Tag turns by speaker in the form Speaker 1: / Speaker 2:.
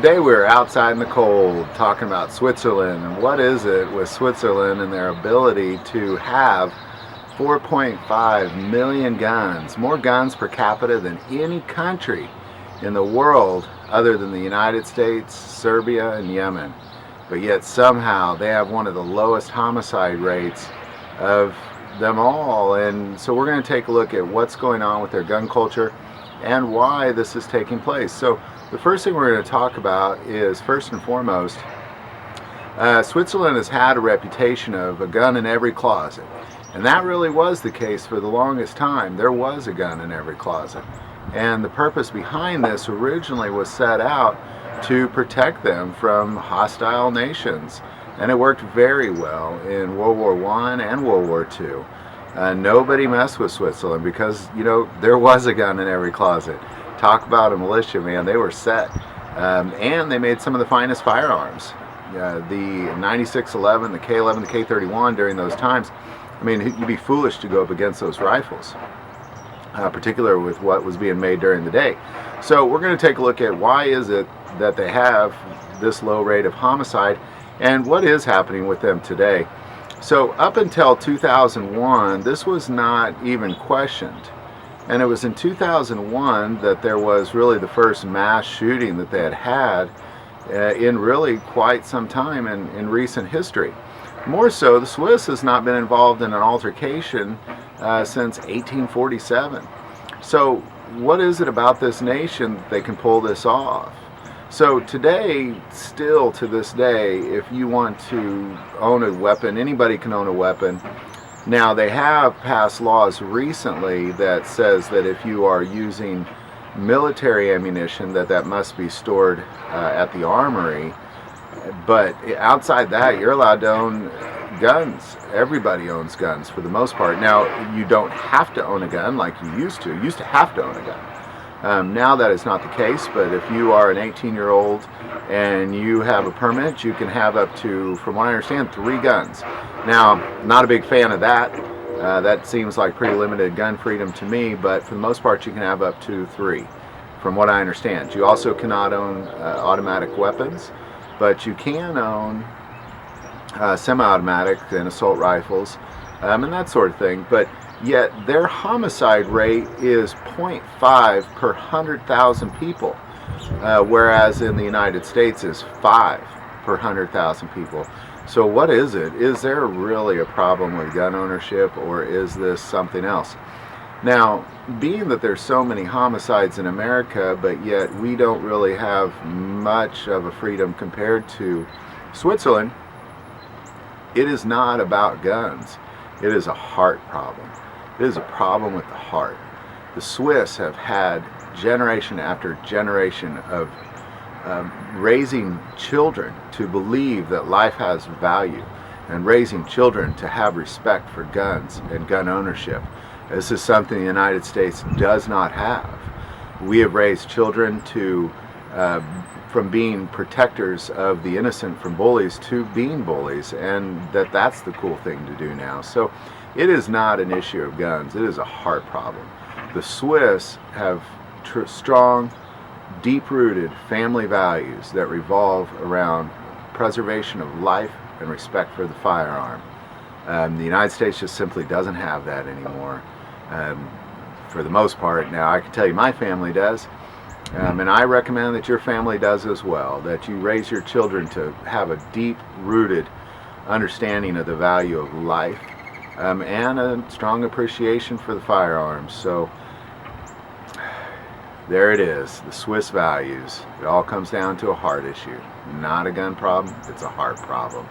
Speaker 1: Today we're outside in the cold talking about Switzerland, and what is it with Switzerland and their ability to have 4.5 million guns, more guns per capita than any country in the world other than the United States, Serbia, and Yemen. But yet somehow they have one of the lowest homicide rates of them all. And so we're going to take a look at what's going on with their gun culture and why this is taking place. So the first thing we're going to talk about is, first and foremost, Switzerland has had a reputation of a gun in every closet. And that really was the case for the longest time. There was a gun in every closet. And the purpose behind this originally was set out to protect them from hostile nations. And it worked very well in World War I and World War II. Nobody messed with Switzerland because, there was a gun in every closet. Talk about a militia, man. They were set. And they made some of the finest firearms. The 9611, the K11, the K31 during those times. I mean, you'd be foolish to go up against those rifles, particularly with what was being made during the day. So we're going to take a look at why is it that they have this low rate of homicide and what is happening with them today. So up until 2001, this was not even questioned. And it was in 2001 that there was really the first mass shooting that they had in really quite some time in recent history. More so, the Swiss has not been involved in an altercation since 1847. So what is it about this nation that they can pull this off? So today, still to this day, if you want to own a weapon, anybody can own a weapon. Now, they have passed laws recently that says that if you are using military ammunition, that must be stored at the armory. But outside that, you're allowed to own guns. Everybody owns guns for the most part. Now, you don't have to own a gun like you used to. You used to have to own a gun. Now that is not the case, but if you are an 18-year-old and you have a permit, you can have up to, from what I understand, 3 guns. Now, not a big fan of that. That seems like pretty limited gun freedom to me, but for the most part, you can have up to 3, from what I understand. You also cannot own automatic weapons, but you can own semi-automatic and assault rifles and that sort of thing. But yet their homicide rate is 0.5 per 100,000 people, whereas in the United States is 5 per 100,000 people. So what is it? Is there really a problem with gun ownership, or is this something else? Now, being that there's so many homicides in America, but yet we don't really have much of a freedom compared to Switzerland, it is not about guns. It is a heart problem. It is a problem with the heart. The Swiss have had generation after generation of raising children to believe that life has value, and raising children to have respect for guns and gun ownership. This is something the United States does not have. We have raised children to from being protectors of the innocent from bullies to being bullies, and that's the cool thing to do now. So it is not an issue of guns. It is a heart problem. The Swiss have strong, deep-rooted family values that revolve around preservation of life and respect for the firearm. The United States just simply doesn't have that anymore, for the most part. Now, I can tell you my family does, and I recommend that your family does as well, that you raise your children to have a deep-rooted understanding of the value of life and a strong appreciation for the firearms. So there it is, the Swiss values. It all comes down to a heart issue. Not a gun problem, it's a heart problem.